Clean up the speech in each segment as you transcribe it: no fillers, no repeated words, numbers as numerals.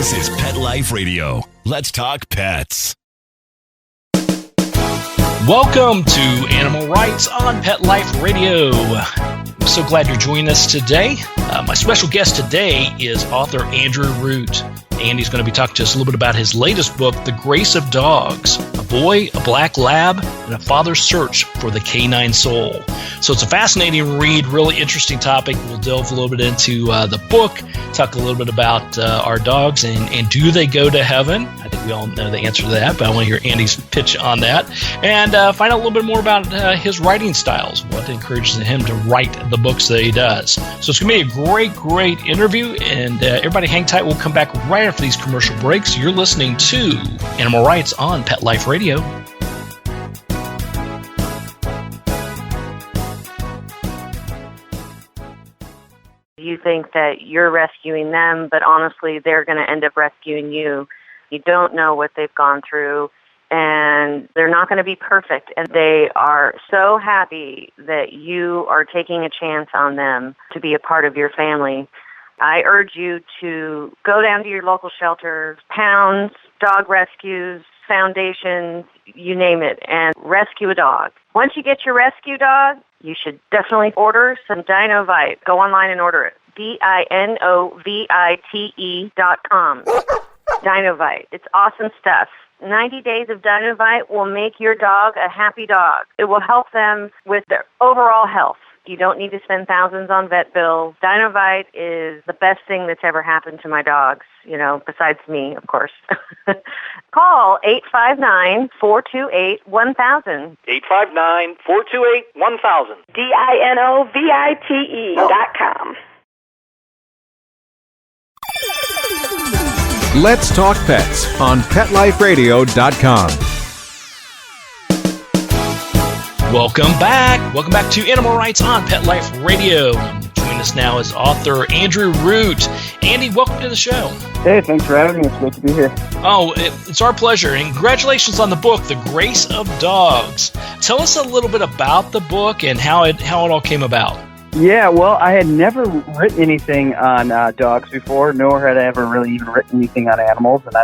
This is Pet Life Radio. Let's talk pets. Welcome to Animal Rights on Pet Life Radio. I'm so glad you're joining us today. My special guest today is author Andrew Root. Andy's going to be talking to us a little bit about his latest book, The Grace of Dogs, a boy, a black lab, and a father's search for the canine soul. So it's a fascinating read, really interesting topic. We'll delve a little bit into the book, talk a little bit about our dogs and do they go to heaven? I think we all know the answer to that, but I want to hear Andy's pitch on that. And find out a little bit more about his writing styles, what encourages him to write the books that he does. So it's going to be a great interview, and everybody hang tight. We'll come back right after these commercial breaks. You're listening to Animal Rights on Pet Life Radio. You think that you're rescuing them, but honestly, they're going to end up rescuing you. You don't know what they've gone through, and they're not going to be perfect. And they are so happy that you are taking a chance on them to be a part of your family. I urge you to go down to your local shelters, pounds, dog rescues, foundations, you name it, and rescue a dog. Once you get your rescue dog, you should definitely order some Dinovite. Go online and order it. DINOVITE.com. Dinovite. It's awesome stuff. 90 days of Dinovite will make your dog a happy dog. It will help them with their overall health. You don't need to spend thousands on vet bills. Dinovite is the best thing that's ever happened to my dogs, besides me, of course. Call 859-428-1000. 859-428-1000. DINOVITE.com. Let's Talk Pets on PetLifeRadio.com. Welcome back. Welcome back to Animal Rights on Pet Life Radio. Joining us now is author Andrew Root. Andy, welcome to the show. Hey, thanks for having me. It's great to be here. Oh, it's our pleasure. And congratulations on the book, The Grace of Dogs. Tell us a little bit about the book and how it all came about. Yeah, well, I had never written anything on dogs before, nor had I ever really even written anything on animals. And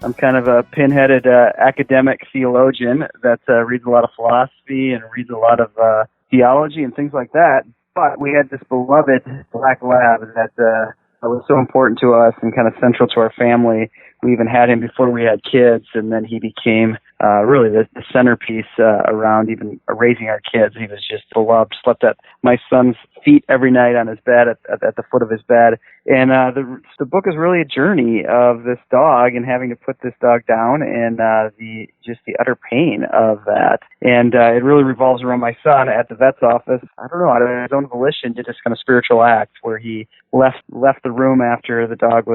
I'm kind of a pinheaded academic theologian that reads a lot of philosophy and reads a lot of theology and things like that. But we had this beloved black lab that was so important to us and kind of central to our family. We even had him before we had kids, and then he became really the centerpiece around even raising our kids. He was just beloved, slept at my son's feet every night on his bed, at the foot of his bed. And the book is really a journey of this dog and having to put this dog down and the utter pain of that. And it really revolves around my son at the vet's office. I don't know, out of his own volition, did this kind of spiritual act where he left the room after the dog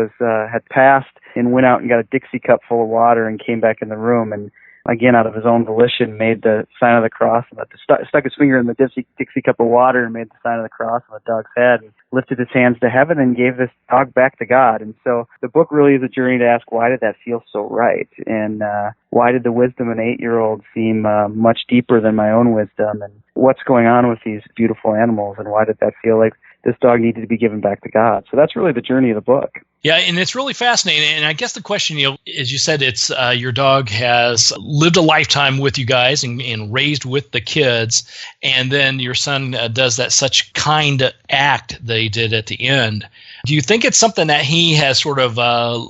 had passed and went out and got a Dixie cup full of water and came back in the room and, again, out of his own volition, made the sign of the cross and stuck his finger in the Dixie cup of water and made the sign of the cross on the dog's head and lifted his hands to heaven and gave this dog back to God. And so the book really is a journey to ask, why did that feel so right? And why did the wisdom of an 8-year-old seem much deeper than my own wisdom? And what's going on with these beautiful animals? And why did that feel like this dog needed to be given back to God? So that's really the journey of the book. Yeah, and it's really fascinating. And I guess the question, as you said, it's your dog has lived a lifetime with you guys and raised with the kids, and then your son does that such kind act that he did at the end. Do you think it's something that he has sort of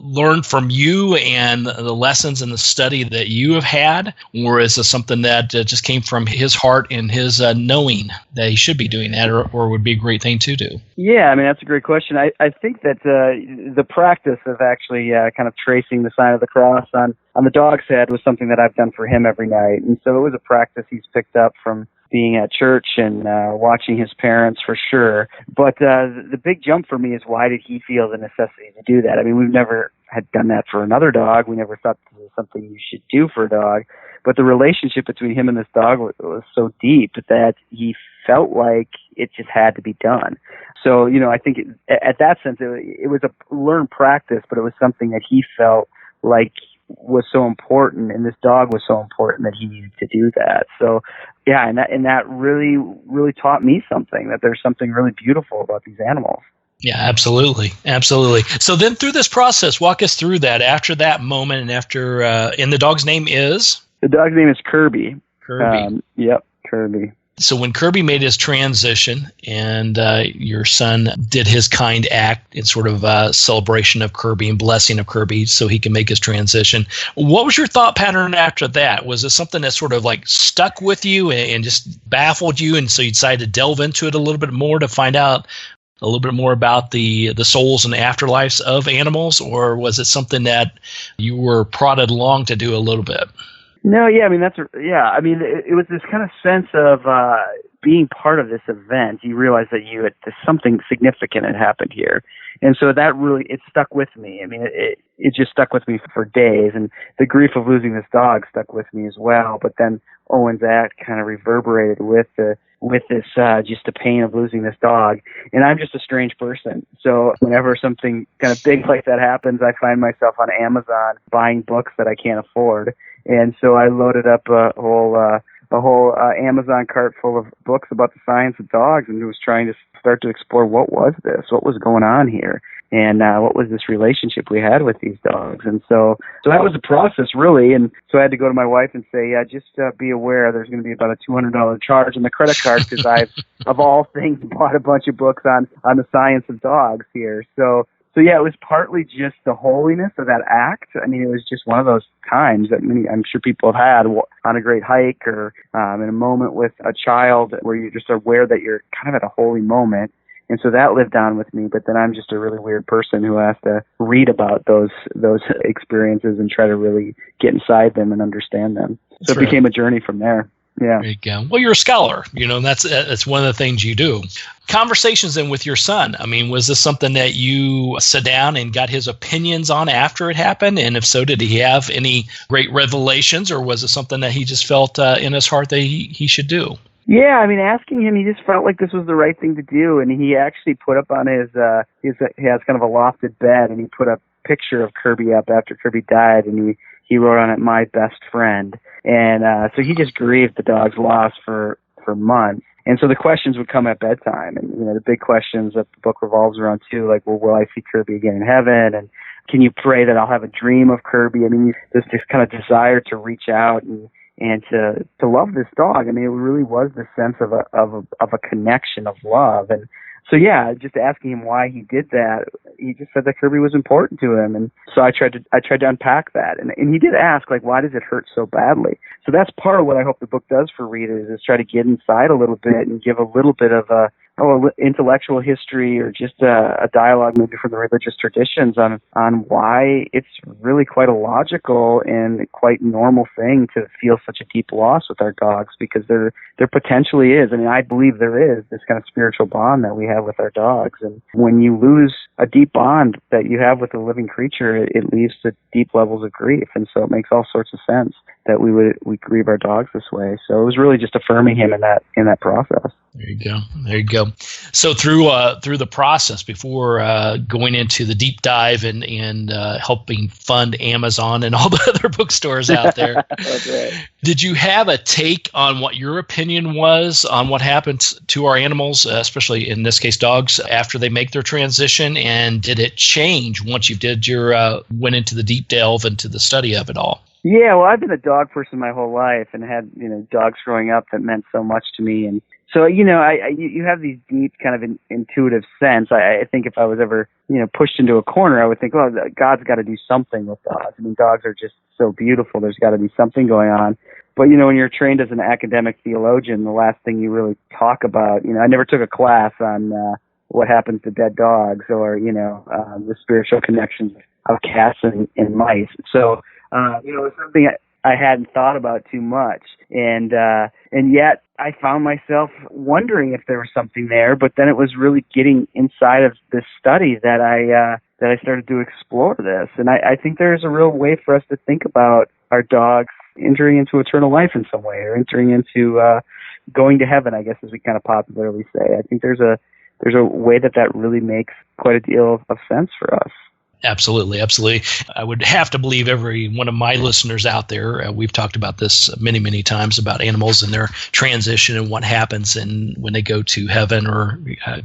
learned from you and the lessons and the study that you have had, or is it something that just came from his heart and his knowing that he should be doing that, or would be a great thing to do? Yeah, I mean, that's a great question. I think that the practice of actually kind of tracing the sign of the cross on the dog's head was something that I've done for him every night. And so it was a practice he's picked up from being at church and watching his parents for sure. But the big jump for me is, why did he feel the necessity to do that? I mean, we've never had done that for another dog. We never thought this was something you should do for a dog. But the relationship between him and this dog was so deep that he felt like it just had to be done. So, I think at that sense, it was a learned practice, but it was something that he felt like was so important, and this dog was so important that he needed to do that. So, yeah, and that really, really taught me something, that there's something really beautiful about these animals. Yeah, absolutely. Absolutely. So then through this process, walk us through that after that moment and after, and the dog's name is? The dog's name is Kirby. Kirby. Yep, Kirby. So when Kirby made his transition and your son did his kind act in sort of celebration of Kirby and blessing of Kirby so he can make his transition, what was your thought pattern after that? Was it something that sort of like stuck with you and just baffled you, and so you decided to delve into it a little bit more to find out a little bit more about the souls and afterlives of animals, or was it something that you were prodded along to do a little bit? No, yeah, I mean, it was this kind of sense of being part of this event. You realize that something significant had happened here. And so that really, it stuck with me. I mean, it just stuck with me for days. And the grief of losing this dog stuck with me as well. But then Owen's act kind of reverberated with this, just the pain of losing this dog. And I'm just a strange person. So whenever something kind of big like that happens, I find myself on Amazon buying books that I can't afford. And so I loaded up a whole Amazon cart full of books about the science of dogs, and was trying to start to explore what was was going on here, and what was this relationship we had with these dogs. And so that was the process, really. And so I had to go to my wife and say, yeah, just be aware there's going to be about a $200 charge on the credit card, because I've, of all things, bought a bunch of books on the science of dogs here. So yeah, it was partly just the holiness of that act. I mean, it was just one of those times that I'm sure people have had on a great hike or in a moment with a child where you're just aware that you're kind of at a holy moment. And so that lived on with me. But then I'm just a really weird person who has to read about those experiences and try to really get inside them and understand them. So it became a journey from there. Yeah. There you go. Well, you're a scholar, and that's one of the things you do. Conversations then with your son. I mean, was this something that you sat down and got his opinions on after it happened? And if so, did he have any great revelations, or was it something that he just felt in his heart that he should do? Yeah, I mean, asking him, he just felt like this was the right thing to do. And he actually put up on he has kind of a lofted bed, and he put a picture of Kirby up after Kirby died, and he wrote on it, "My best friend." And so he just grieved the dog's loss for months. And so the questions would come at bedtime. And, the big questions that the book revolves around, too, like, well, will I see Kirby again in heaven? And can you pray that I'll have a dream of Kirby? I mean, there's this kind of desire to reach out and to love this dog. I mean, it really was the sense of a connection of love. And so, yeah, just asking him why he did that, he just said that Kirby was important to him. And so I tried to unpack that. And he did ask, like, why does it hurt so badly? So that's part of what I hope the book does for readers, is try to get inside a little bit and give a little bit of intellectual history, or just a dialogue maybe from the religious traditions on why it's really quite a logical and quite normal thing to feel such a deep loss with our dogs, because there potentially is. I mean, I believe there is this kind of spiritual bond that we have with our dogs. And when you lose a deep bond that you have with a living creature, it leads to deep levels of grief. And so it makes all sorts of sense that we grieve our dogs this way. So it was really just affirming him in that process. There you go. So through the process, before going into the deep dive and helping fund Amazon and all the other bookstores out there, right. Did you have a take on what your opinion was on what happens to our animals, especially in this case dogs, after they make their transition? And did it change once you went into the deep delve into the study of it all? Yeah, well, I've been a dog person my whole life, and had dogs growing up that meant so much to me. And so, you have these deep kind of intuitive sense. I think if I was ever, pushed into a corner, I would think, well, God's got to do something with dogs. I mean, dogs are just so beautiful. There's got to be something going on. But, when you're trained as an academic theologian, the last thing you really talk about, I never took a class on what happens to dead dogs, or, the spiritual connections of cats and mice. So, it was something I hadn't thought about too much. And yet I found myself wondering if there was something there, but then it was really getting inside of this study that I started to explore this. And I think there's a real way for us to think about our dogs entering into eternal life in some way, or entering into going to heaven, I guess, as we kind of popularly say. I think there's a way that really makes quite a deal of sense for us. Absolutely, absolutely. I would have to believe every one of my listeners out there, we've talked about this many, many times about animals and their transition and what happens and when they go to heaven or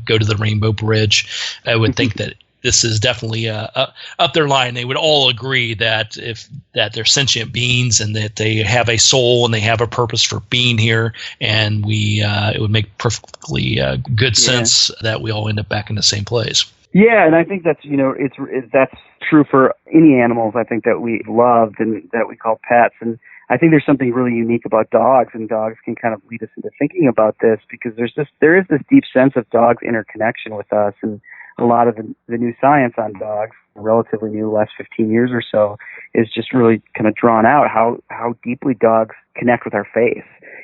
go to the Rainbow Bridge. I would think that this is definitely up their line. They would all agree that that they're sentient beings and that they have a soul and they have a purpose for being here. And it would make perfectly good sense that we all end up back in the same place. Yeah, and I think that's that's true for any animals I think that we loved and that we call pets. And I think there's something really unique about dogs, and dogs can kind of lead us into thinking about this because there is this deep sense of dogs' interconnection with us, and a lot of the new science on dogs, relatively new, last 15 years or so, is just really kind of drawn out how deeply dogs connect with our face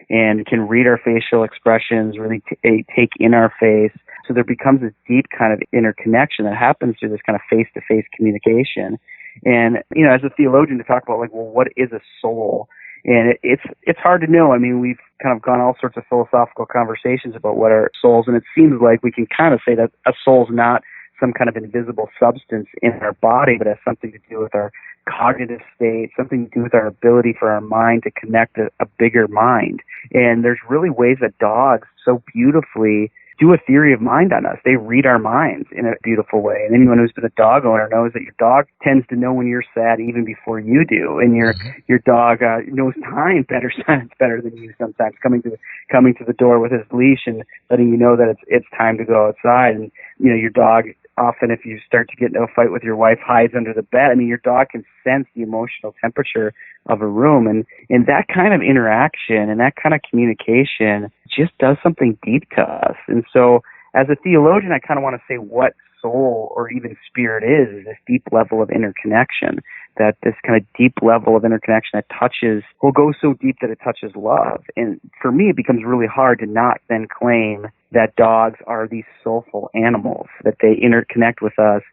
and can read our facial expressions, really take in our face. So there becomes this deep kind of interconnection that happens through this kind of face-to-face communication. And, as a theologian, to talk about, what is a soul? And it's hard to know. I mean, we've kind of gone all sorts of philosophical conversations about what are souls, and it seems like we can kind of say that a soul's not some kind of invisible substance in our body, but has something to do with our cognitive state, something to do with our ability for our mind to connect a bigger mind. And there's really ways that dogs so beautifully do a theory of mind on us. They read our minds in a beautiful way. And anyone who's been a dog owner knows that your dog tends to know when you're sad even before you do. And your dog knows time better than you sometimes, coming to the door with his leash and letting you know that it's time to go outside. And your dog, often if you start to get into a fight with your wife, hides under the bed. I mean, your dog can sense the emotional temperature of a room, and that kind of interaction and that kind of communication just does something deep to us. And so as a theologian, I kind of want to say what soul or even spirit is this deep level of interconnection, that this kind of deep level of interconnection that will go so deep that it touches love. And for me, it becomes really hard to not then claim that dogs are these soulful animals, that they interconnect with us.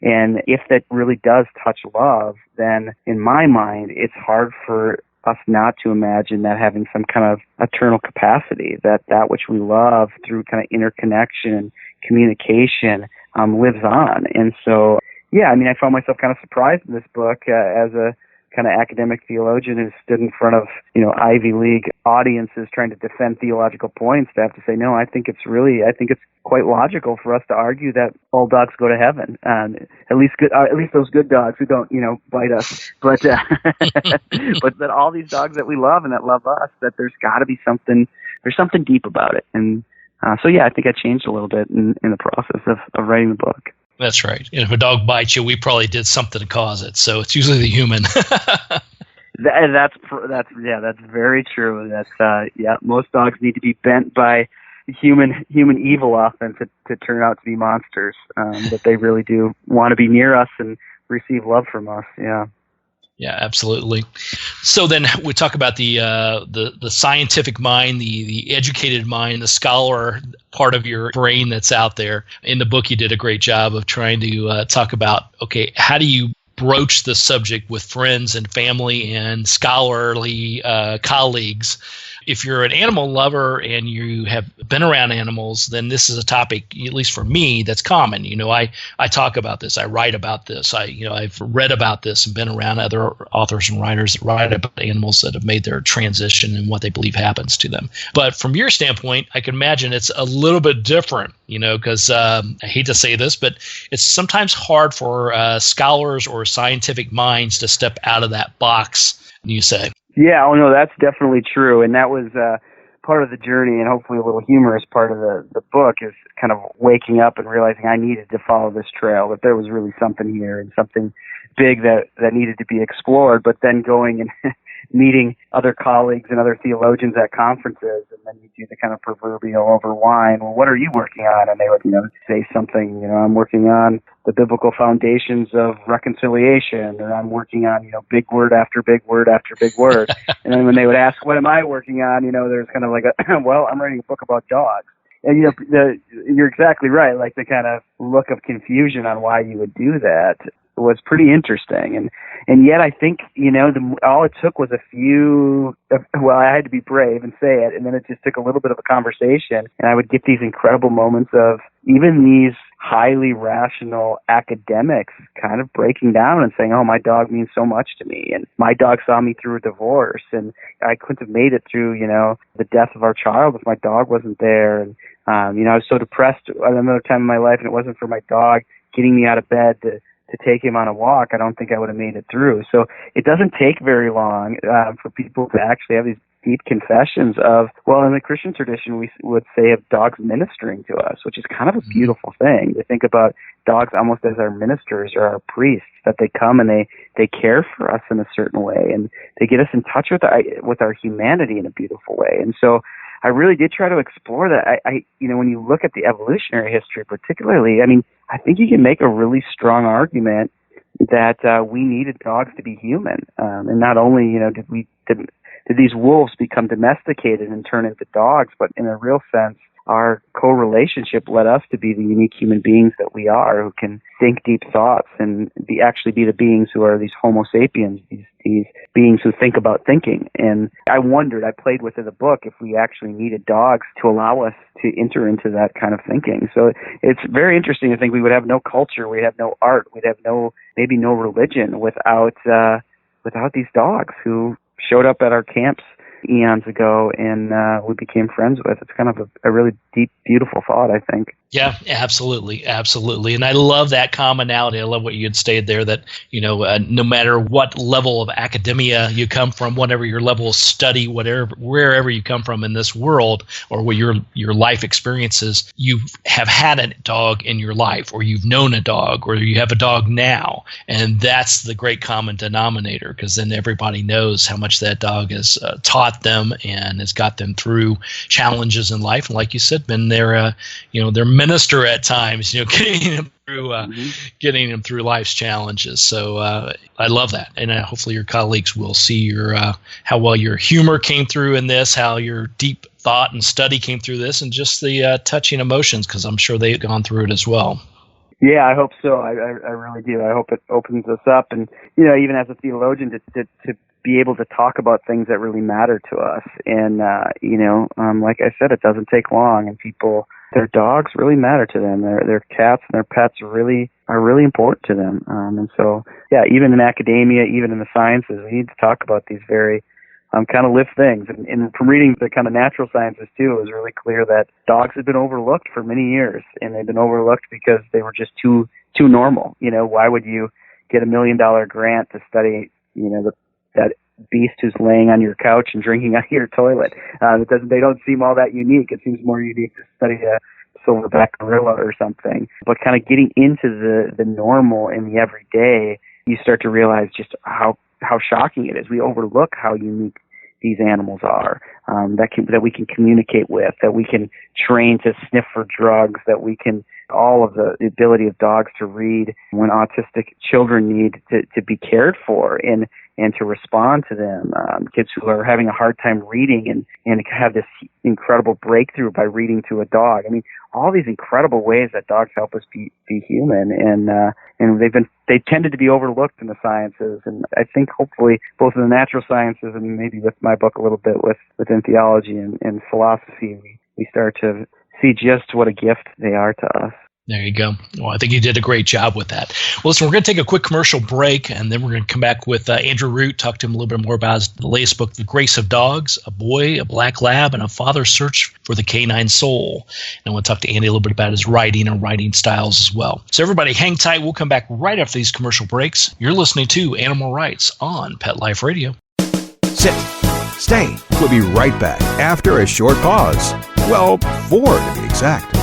And if that really does touch love, then in my mind, it's hard for us not to imagine that having some kind of eternal capacity, that which we love through kind of interconnection and communication lives on. And so, I mean, I found myself kind of surprised in this book as a kind of academic theologian who stood in front of, Ivy League audiences trying to defend theological points, to have to say, no, I think it's quite logical for us to argue that all dogs go to heaven. At least those good dogs who don't, bite us. But but that all these dogs that we love and that love us, that there's got to be something deep about it. And so I think I changed a little bit in the process of writing the book. That's right. And if a dog bites you, we probably did something to cause it. So it's usually the human. That's very true. That's most dogs need to be bent by human evil often to turn out to be monsters. But they really do want to be near us and receive love from us. Yeah. Yeah, absolutely. So then we talk about the scientific mind, the educated mind, the scholar part of your brain that's out there. In the book, you did a great job of trying to talk about, okay, how do you broach the subject with friends and family and scholarly colleagues? If you're an animal lover and you have been around animals, then this is a topic, at least for me, that's common. I talk about this. I write about this. I've read about this and been around other authors and writers that write about animals that have made their transition and what they believe happens to them. But from your standpoint, I can imagine it's a little bit different, because I hate to say this, but it's sometimes hard for scholars or scientific minds to step out of that box, you say. Yeah, no, that's definitely true. And that was part of the journey, and hopefully a little humorous part of the book, is kind of waking up and realizing I needed to follow this trail, that there was really something here and something big that needed to be explored, but then going and meeting other colleagues and other theologians at conferences, and then you do the kind of proverbial over wine, well, what are you working on? And they would, say something, I'm working on the biblical foundations of reconciliation, and I'm working on, big word after big word after big word. And then when they would ask, what am I working on? There's kind of like well, I'm writing a book about dogs. And, you're exactly right. Like the kind of look of confusion on why you would do that was pretty interesting. And yet I think, all it took was I had to be brave and say it. And then it just took a little bit of a conversation. And I would get these incredible moments of even these highly rational academics kind of breaking down and saying, oh, my dog means so much to me, and my dog saw me through a divorce, and I couldn't have made it through, the death of our child if my dog wasn't there. And, I was so depressed at another time in my life, and it wasn't for my dog getting me out of bed to take him on a walk, I don't think I would have made it through. So it doesn't take very long for people to actually have these deep confessions of, well, in the Christian tradition, we would say of dogs ministering to us, which is kind of a beautiful thing to think about dogs almost as our ministers or our priests, that they come and they care for us in a certain way, and they get us in touch with our humanity in a beautiful way. And so I really did try to explore that. When you look at the evolutionary history particularly, I think you can make a really strong argument that we needed dogs to be human. And not only, did these wolves become domesticated and turn into dogs, but in a real sense, our co-relationship led us to be the unique human beings that we are, who can think deep thoughts and actually be the beings who are these Homo sapiens, these beings who think about thinking. And I played with in the book if we actually needed dogs to allow us to enter into that kind of thinking. So it's very interesting to think we would have no culture, we'd have no art, we'd have maybe no religion without these dogs who showed up at our camps eons ago and we became friends with. It's kind of a really deep, beautiful thought, I think. Yeah, absolutely. Absolutely. And I love that commonality. I love what you had stated there that, no matter what level of academia you come from, whatever your level of study, wherever you come from in this world, or what your life experiences, you have had a dog in your life, or you've known a dog, or you have a dog now. And that's the great common denominator, because then everybody knows how much that dog has taught them and has got them through challenges in life. And like you said, been their minister at times, getting them through life's challenges. So I love that, and hopefully your colleagues will see how well your humor came through in this, how your deep thought and study came through this, and just the touching emotions, because I'm sure they've gone through it as well. Yeah, I hope so. I really do. I hope it opens us up, and even as a theologian, to be able to talk about things that really matter to us. And like I said, it doesn't take long, and their dogs really matter to them. Their cats and their pets are really important to them. And so, yeah, even in academia, even in the sciences, we need to talk about these very kind of lived things. And from reading the kind of natural sciences too, it was really clear that dogs have been overlooked for many years, and they've been overlooked because they were just too normal. Why would you get $1 million grant to study, that beast who's laying on your couch and drinking out of your toilet? They don't seem all that unique. It seems more unique to study a silverback gorilla or something. But kind of getting into the normal and the everyday, you start to realize just how shocking it is. We overlook how unique these animals are, that we can communicate with, that we can train to sniff for drugs, that we can, all of the ability of dogs to read when autistic children need to be cared for and to respond to them. Kids who are having a hard time reading and have this incredible breakthrough by reading to a dog. All these incredible ways that dogs help us be human, and they tended to be overlooked in the sciences. And I think hopefully both in the natural sciences and maybe with my book a little bit within theology and philosophy, we start to see just what a gift they are to us. There you go. Well, I think you did a great job with that. Well, listen, we're going to take a quick commercial break, and then we're going to come back with Andrew Root, talk to him a little bit more about his latest book, The Grace of Dogs, A Boy, a Black Lab, and a Father's Search for the Canine Soul. And I want to talk to Andy a little bit about his writing and writing styles as well. So everybody hang tight. We'll come back right after these commercial breaks. You're listening to Animal Rights on Pet Life Radio. Sit. Stay. We'll be right back after a short pause. Well, 4 to be exact.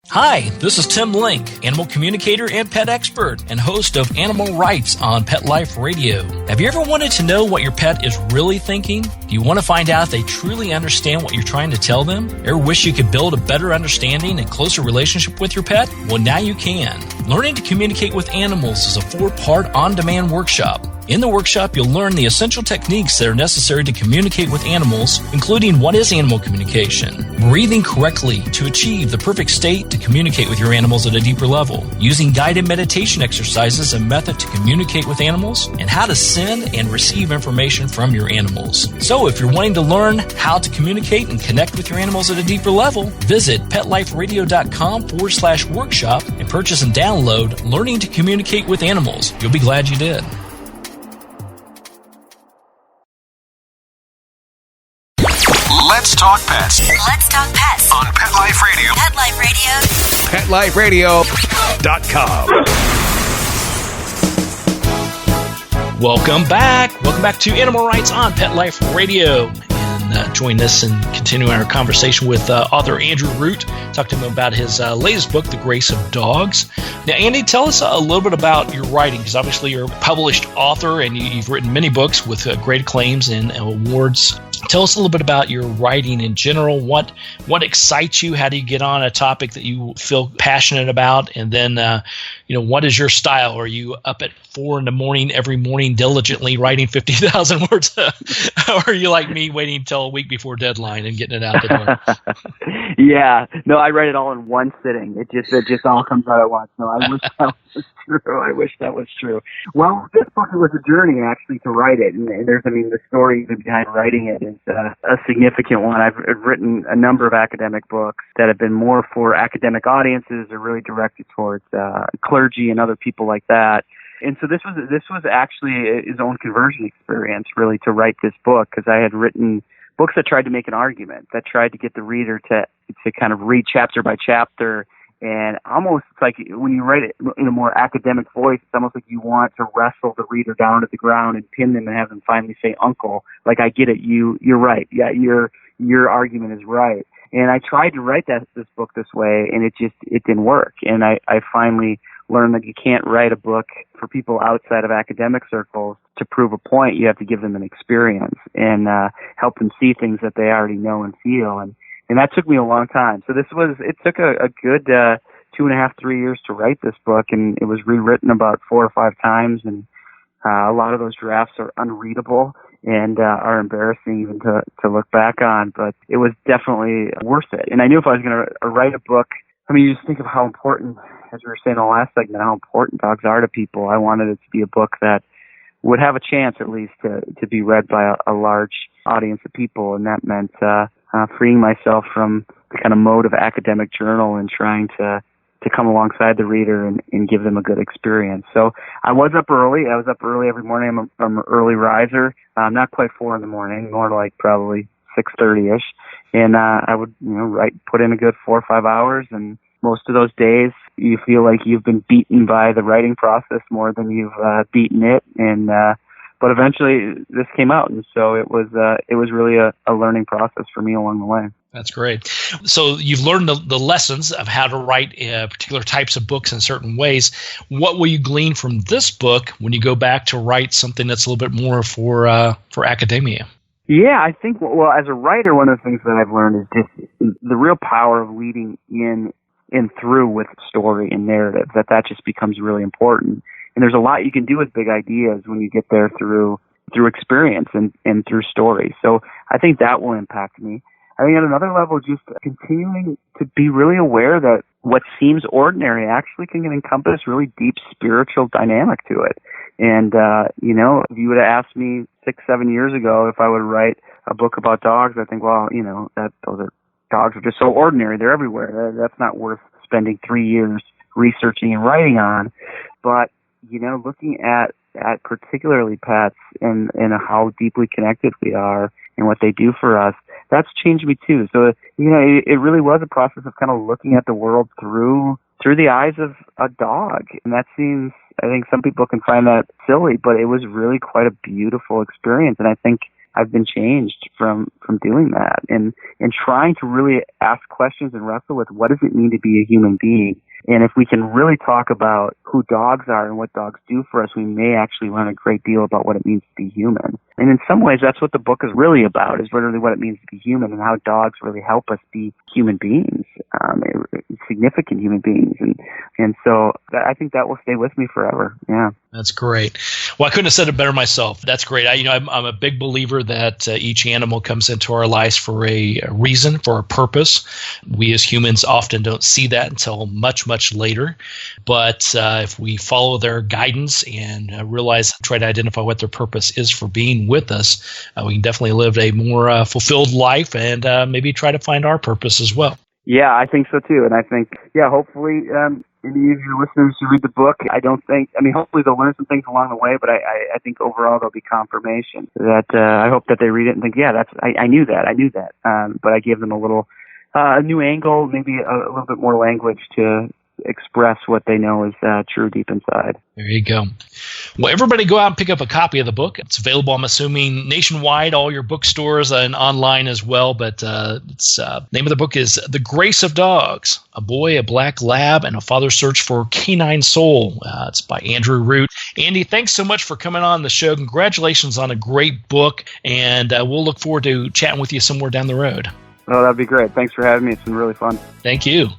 Hi, this is Tim Link, animal communicator and pet expert and host of Animal Rights on Pet Life Radio. Have you ever wanted to know what your pet is really thinking? Do you want to find out if they truly understand what you're trying to tell them? Ever wish you could build a better understanding and closer relationship with your pet? Well, now you can. Learning to Communicate with Animals is a 4-part on-demand workshop. In the workshop, you'll learn the essential techniques that are necessary to communicate with animals, including what is animal communication, breathing correctly to achieve the perfect state to communicate with your animals at a deeper level, using guided meditation exercises, a method to communicate with animals, and how to send and receive information from your animals. So if you're wanting to learn how to communicate and connect with your animals at a deeper level, visit PetLifeRadio.com/workshop and purchase and download Learning to Communicate with Animals. You'll be glad you did. Let's talk pets Let's talk pets on Pet Life Radio. Pet Life Radio. PetLifeRadio.com. Welcome back. Welcome back to Animal Rights on Pet Life Radio. And join us in continuing our conversation with author Andrew Root. Talk to him about his latest book, The Grace of Dogs. Now, Andy, tell us a little bit about your writing, because obviously you're a published author and you've written many books with great acclaims and awards. Tell us a little bit about your writing in general. What excites you? How do you get on a topic that you feel passionate about? And then, what is your style? Are you up at 4 a.m. every morning diligently writing 50,000 words? Or are you like me, waiting until a week before deadline and getting it out the door? Yeah, no, I write it all in one sitting. It just all comes out at once. No, I wish that was true. I wish that was true. Well, this book was a journey actually to write it, and the story behind writing it is a significant one. I've written a number of academic books that have been more for academic audiences or really directed towards clergy and other people like that. And so this was actually his own conversion experience, really, to write this book, because I had written books that tried to make an argument, that tried to get the reader to kind of read chapter by chapter. And almost, it's like when you write it in a more academic voice, it's almost like you want to wrestle the reader down to the ground and pin them and have them finally say, "Uncle, like, I get it. You're right. Yeah, your argument is right." And I tried to write this book this way, and it didn't work. And I finally learned that you can't write a book for people outside of academic circles to prove a point. You have to give them an experience and help them see things that they already know and feel. And that took me a long time. So it took a good 2.5, 3 years to write this book, and it was rewritten about 4 or 5 times. And a lot of those drafts are unreadable and are embarrassing even to look back on. But it was definitely worth it. And I knew if I was going to write a book, you just think of how important, as we were saying in the last segment, how important dogs are to people. I wanted it to be a book that would have a chance, at least, to be read by a large audience of people, and that meant freeing myself from the kind of mode of academic journal and trying to come alongside the reader and give them a good experience. So I was up early. Every morning. I'm an early riser. Not quite 4 a.m, more like probably 6:30ish. And I would put in a good 4 or 5 hours, and most of those days you feel like you've been beaten by the writing process more than you've beaten it. And but eventually this came out, and so it was really a learning process for me along the way. That's great. So you've learned the lessons of how to write particular types of books in certain ways. What will you glean from this book when you go back to write something that's a little bit more for academia? Yeah, I think, well, as a writer, one of the things that I've learned is just the real power of leading in and through with story and narrative, that just becomes really important. And there's a lot you can do with big ideas when you get there through experience and through story. So I think that will impact me. I think at another level, just continuing to be really aware that what seems ordinary actually can encompass really deep spiritual dynamic to it. And, if you would have asked me 6-7 years ago if I would write a book about dogs, I think, dogs are just so ordinary. They're everywhere. That's not worth spending 3 years researching and writing on. But, looking at particularly pets and how deeply connected we are and what they do for us, that's changed me too. So, it really was a process of kind of looking at the world through the eyes of a dog. And that seems, I think some people can find that silly, but it was really quite a beautiful experience. And I think I've been changed from doing that and trying to really ask questions and wrestle with what does it mean to be a human being. And if we can really talk about who dogs are and what dogs do for us, we may actually learn a great deal about what it means to be human. And in some ways, that's what the book is really about, is really what it means to be human and how dogs really help us be human beings, significant human beings. And so I think that will stay with me forever. Yeah. That's great. Well, I couldn't have said it better myself. That's great. I'm a big believer that each animal comes into our lives for a reason, for a purpose. We as humans often don't see that until much, much later. But if we follow their guidance and try to identify what their purpose is for being with us, we can definitely live a more fulfilled life and maybe try to find our purpose as well. Yeah, I think so too. And I think, hopefully any of your listeners who read the book, hopefully they'll learn some things along the way, but I think overall there'll be confirmation that I hope that they read it and think, I knew that. But I gave them a new angle, maybe a little bit more language to express what they know is true deep inside. There you go. Well, everybody go out and pick up a copy of the book. It's available, I'm assuming, nationwide, all your bookstores and online as well. But name of the book is The Grace of Dogs, A Boy, a Black Lab, and a Father's Search for Canine Soul. It's by Andrew Root. Andy, thanks so much for coming on the show. Congratulations on a great book, and we'll look forward to chatting with you somewhere down the road. Oh, that'd be great. Thanks for having me. It's been really fun. Thank you.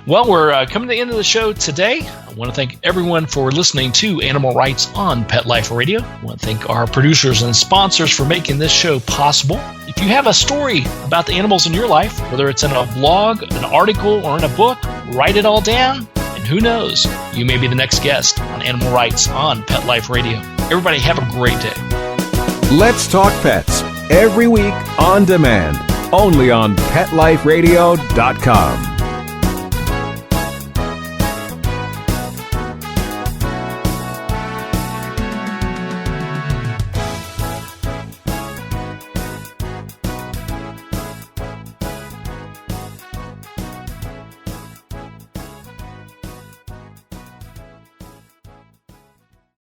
Well, we're coming to the end of the show today. I want to thank everyone for listening to Animal Rights on Pet Life Radio. I want to thank our producers and sponsors for making this show possible. If you have a story about the animals in your life, whether it's in a blog, an article, or in a book, write it all down. And who knows, you may be the next guest on Animal Rights on Pet Life Radio. Everybody have a great day. Let's Talk Pets, every week on demand, only on PetLifeRadio.com.